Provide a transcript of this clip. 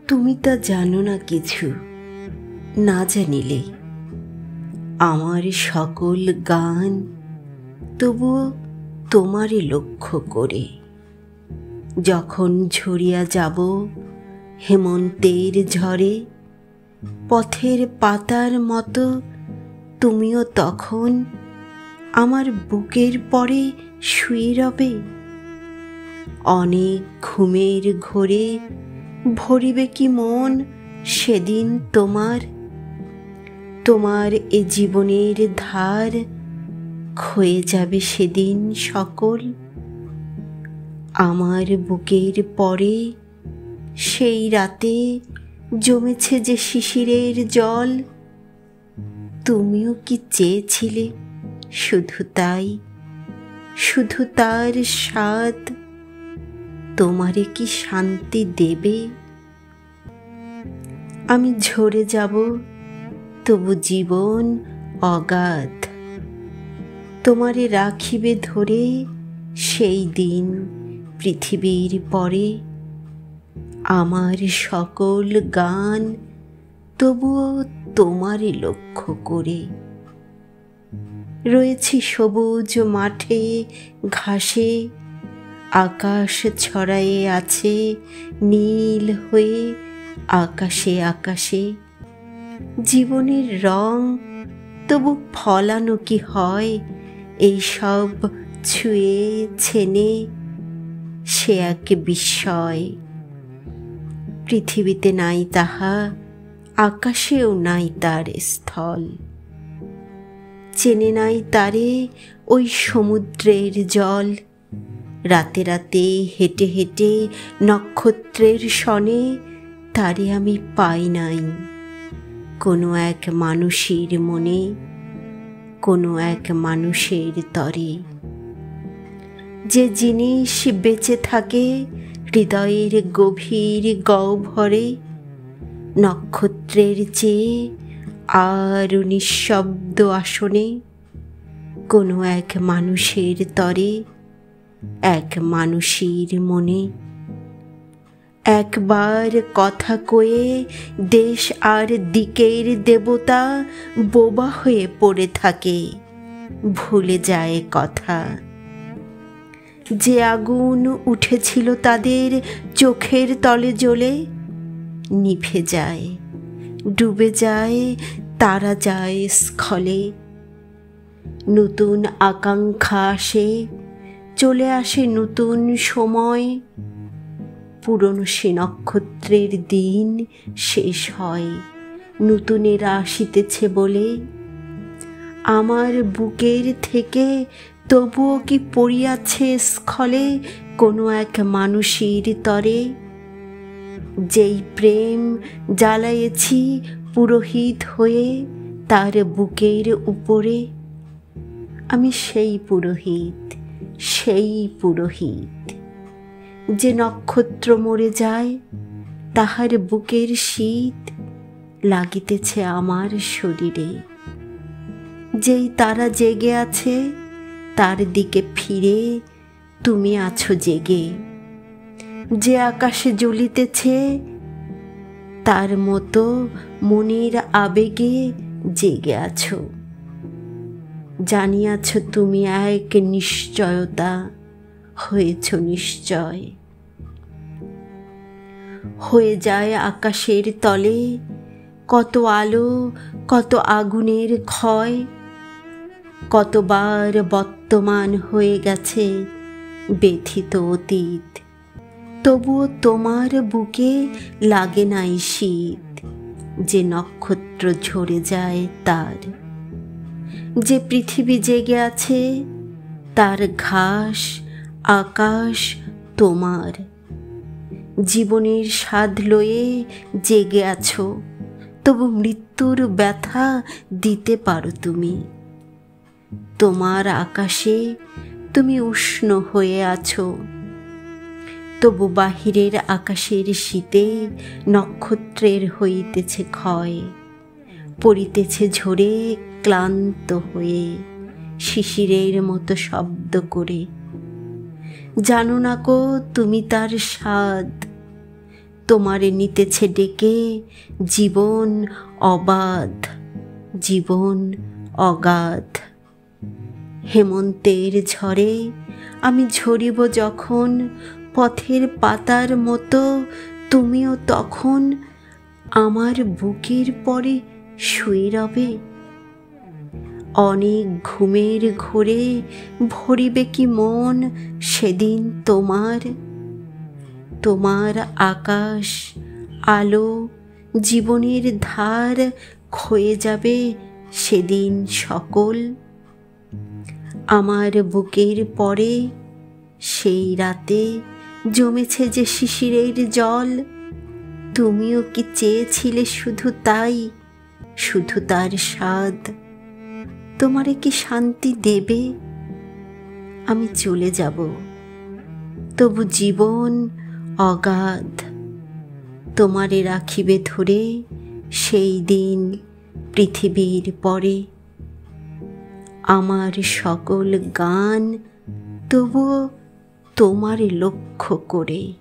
তুমি তা জানো না কিছু, না জানিলে আমার সকল গান তবুও তোমারই লক্ষ্য করে। যখন ঝরিয়া যাব হেমন্তের ঝড়ে, পথের পাতার মতো তুমিও তখন আমার বুকের পরে শুয়ে রবে। অনেক ঘুমের ঘোরে ভরিবে কি মন সেদিন তোমার। তোমার এ জীবনের ধার ক্ষয়ে যাবে সেদিন সকল। আমার বুকের পরে সেই রাতে জমেছে যে শিশিরের জল, তুমিও কি চেয়েছিলে শুধু তাই, শুধু তার স্বাদ? তোমারে কি শান্তি দেবে? আমি ঝরে যাব তবু জীবন অগাধ, তোমারে রাখিবে ধরে সেই দিন পৃথিবীর পরে। আমার সকল গান তবুও তোমারই লক্ষ্য করে। রয়েছি সবুজ মাঠে ঘাসে, আকাশ ছড়ায়ে আছে নীল হয়ে আকাশে আকাশে। জীবনের রং তবু ফলানো কি হয় এই সব ছুঁয়ে ছেনে? সে এক বিস্ময়। পৃথিবীতে নাই তাহা, আকাশেও নাই তার স্থল। চেনে নাই তারে ওই সমুদ্রের জল। রাতে রাতে হেঁটে হেঁটে নক্ষত্রের সনে তারে আমি পাই নাই। কোনো এক মানুষের মনে, কোনো এক মানুষের তরে। যে জিনিস বেঁচে থাকে হৃদয়ের গভীর গহ্বরে, নক্ষত্রের চেয়ে আর নিঃশব্দ আসনে, কোনো এক মানুষের তরে, এক মানুষের মনে। একবার কথা কয়ে দেশ আর দিকের দেবতা বোবা হয়ে পড়ে থাকে, ভুলে যায় কথা। যে আগুন উঠেছিল তাদের চোখের তলে জ্বলে, নিভে যায়, ডুবে যায়, তারা যায় স্খলে। নতুন আকাঙ্ক্ষা আসে, চলে আসে নতুন সময়। পুরনো সে নক্ষত্রের দিন শেষ হয়, নতুনেরা আসিতেছে বলে। আমার বুকের থেকে তবুও কি পড়িয়াছে স্খলে কোনো এক মানুষের তরে? যেই প্রেম জ্বালাইয়েছি পুরোহিত হয়ে তার বুকের উপরে, আমি সেই পুরোহিত, সেই পুরোহিত। যে নক্ষত্র মরে যায় তাহার বুকের শীত লাগিতেছে আমার শরীরে। যেই তারা জেগে আছে তার দিকে ফিরে তুমি আছো জেগে। যে আকাশে জ্বলিতেছে তার মতো মনের আবেগে জেগে আছো। জানিয়াছ তুমি এক নিশ্চয়তা, হয়েছ নিশ্চয়। হয়ে যায় আকাশের তলে কত আলো, কত আগুনের ক্ষয়। কতবার বর্তমান হয়ে গেছে ব্যথিত অতীত, তবুও তোমার বুকে লাগে নাই শীত। যে নক্ষত্র ঝরে যায় তার, যে পৃথিবী জেগে আছে তার ঘাস আকাশ তোমার। জীবনের স্বাদ লয়ে জেগে আছো, তবু মৃত্যুর ব্যথা দিতে পারো তুমি। তোমার আকাশে তুমি উষ্ণ হয়ে আছো, তবু বাহিরের আকাশের শীতে নক্ষত্রের হইতেছে ক্ষয়। পড়িতেছে ঝরে ক্লান্ত হয়ে শিশিরের মতো শব্দ করে। জানো না কো তুমি তার স্বাদ, তোমারে নিতেছে ডেকে জীবন অবাধ, জীবন অগাধ। হেমন্তের ঝড়ে আমি ঝরিব যখন পথের পাতার মতো, তুমিও তখন আমার বুকের পরে শুয়ে রবে। অনেক ঘুমের ঘোরে ভরিবে কি মন সেদিন তোমার। তোমার আকাশ আলো জীবনের ধার ক্ষয়ে যাবে সেদিন সকল। আমার বুকের পরে সেই রাতে জমেছে যে শিশিরের জল, তুমিও কি চেয়েছিলে শুধু তাই, শুধু তার স্বাদ? তোমারে কি শান্তি দেবে? আমি চলে যাব, তবু জীবন অগাধ তোমারে রাখিবে ধরে সেই দিন পৃথিবীর পরে। আমার সকল গান তবুও তোমারে লক্ষ্য করে।